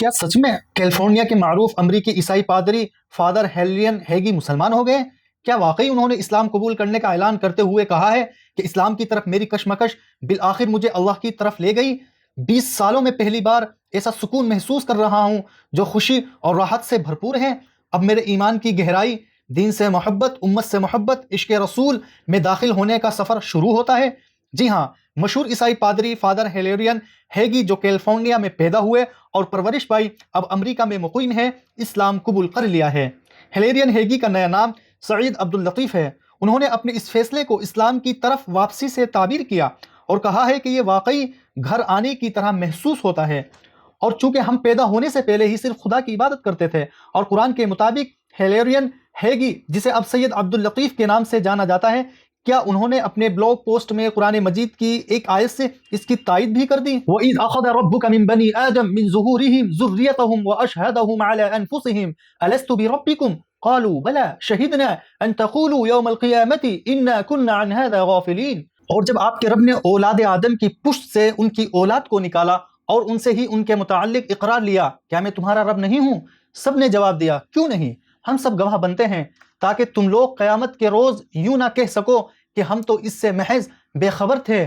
क्या सच में कैलिफोर्निया के मारूफ अमरीकी ईसाई पादरी फादर हेलियन हैगी मुसलमान हो गए? क्या वाकई उन्होंने इस्लाम कबूल करने का ऐलान करते हुए कहा है कि इस्लाम की तरफ मेरी कशमकश बिल आखिर मुझे अल्लाह की तरफ ले गई? 20 सालों में पहली बार ऐसा सुकून महसूस कर रहा हूँ जो खुशी और राहत से भरपूर है। अब मेरे ईमान की गहराई, दीन से मोहब्बत, उम्मत से मोहब्बत, इश्क रसूल में दाखिल होने का सफ़र शुरू होता है। जी हाँ, मशहूर ईसाई पादरी फादर हेलेरियन हैगी जो कैलिफोर्निया में पैदा हुए और परवरिश पाई, अब अमेरिका में मुक़ीम है, इस्लाम कबूल कर लिया है। हेलेरियन हैगी का नया नाम सईद अब्दुल लतीफ़ है। उन्होंने अपने इस फैसले को इस्लाम की तरफ वापसी से ताबीर किया और कहा है कि ये वाकई घर आने की तरह महसूस होता है। और चूंकि हम पैदा होने से पहले ही सिर्फ खुदा की इबादत करते थे, और कुरान के मुताबिक हेलेरियन हैगी, जिसे अब सैयद अब्दुल लतीफ़ के नाम से जाना जाता है, क्या उन्होंने अपने ब्लॉग पोस्ट में कुरान मजीद की एक आयत से इसकी तायद भी कर दी? वइज़ अख़ज़ रब्बुक मिन बनी आदम मिन ज़ुहूरिहिम ज़ुर्रियतहुम व अशहदहुम अला अनफुसिहिम अलस्तु बिरब्बिकुम क़ालू बला शहिदना अन तक़ूलू यौमल क़ियामति इन्ना कुन्ना अन हाज़ा गाफ़िलीन। और जब आपके रब ने औलाद आदम की पुश्त से उनकी औलाद को निकाला और उनसे ही उनके मुताल्लिक इकरार लिया, क्या मैं तुम्हारा रब नहीं हूँ? सब ने जवाब दिया, क्यों नहीं, हम सब गवाह बनते हैं, ताकि तुम लोग क़यामत के रोज़ यूं ना कह सको कि हम तो इससे महज बेखबर थे।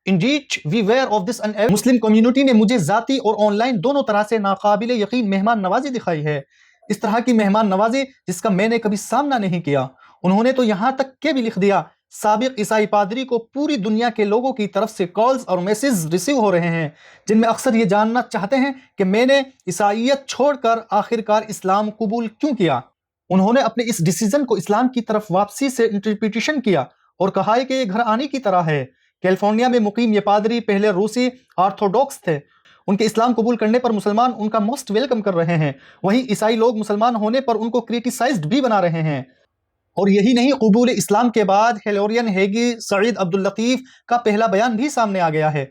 Indeed, we were of this and Muslim community ने मुझे ज़ाती और ऑनलाइन दोनों तरह से नाकाबिल यकीन मेहमान नवाजी दिखाई है। इस तरह की मेहमान नवाजी जिसका मैंने कभी सामना नहीं किया। उन्होंने तो यहाँ तक के भी लिख दिया, साबिक ईसाई पादरी को पूरी दुनिया के लोगों की तरफ से कॉल्स और मैसेज रिसीव हो रहे हैं, जिनमें अक्सर ये जानना चाहते हैं कि मैंने ईसाइयत छोड़कर आखिरकार इस्लाम कबूल क्यों किया। उन्होंने अपने इस डिसीजन को इस्लाम की तरफ वापसी से इंटरप्रिटेशन किया और कहा है कि ये घर आने की तरह है। कैलिफोर्निया में मुकीम ये पादरी पहले रूसी ऑर्थोडॉक्स थे। उनके इस्लाम कबूल करने पर मुसलमान उनका मोस्ट वेलकम कर रहे हैं, वहीं ईसाई लोग मुसलमान होने पर उनको क्रिटिसाइज्ड भी बना रहे हैं। और यही नहीं, कबूल इस्लाम के बाद हेलेरियन हैगी सईद अब्दुल लतीफ़ का पहला बयान भी सामने आ गया है।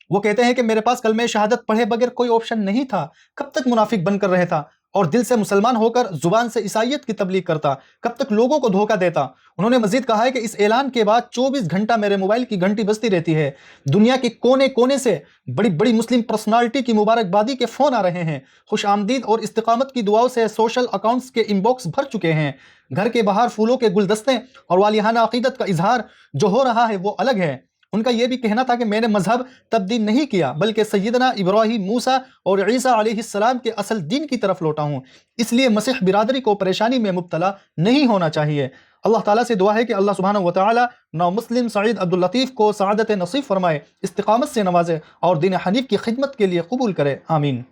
वो कहते हैं कि मेरे पास कलमे शहादत पढ़े बगैर कोई ऑप्शन नहीं था, कब तक मुनाफिक बनकर रहता और दिल से मुसलमान होकर जुबान से ईसाइयत की तबलीग करता, कब तक लोगों को धोखा देता। उन्होंने मजीद कहा है कि इस ऐलान के बाद 24 घंटा मेरे मोबाइल की घंटी बजती रहती है। दुनिया के कोने कोने से बड़ी बड़ी मुस्लिम पर्सनालिटी की मुबारकबादी के फ़ोन आ रहे हैं। खुश आमदीद और इस्तिकामत की दुआओं से सोशल अकाउंट्स के इनबॉक्स भर चुके हैं। घर के बाहर फूलों के गुलदस्ते और वालिहाना अकीदत का इजहार जो हो रहा है वो अलग है। उनका यह भी कहना था कि मैंने मजहब तब्दील नहीं किया, बल्कि सैयदना इब्राहीम, मूसा और ईसा अलैहिस्सलाम के असल दीन की तरफ लौटा हूँ। इसलिए मसीह बिरादरी को परेशानी में मुब्तला नहीं होना चाहिए। अल्लाह ताला से दुआ है कि अल्लाह सुब्हानहू व तआला नौ मुस्लिम सईद अब्दुल लतीफ़ को सआदत नसीब फरमाए, इस्तिकामत से नवाजे और दीन हनीफ की खिदमत के लिए कबूल करे। आमीन।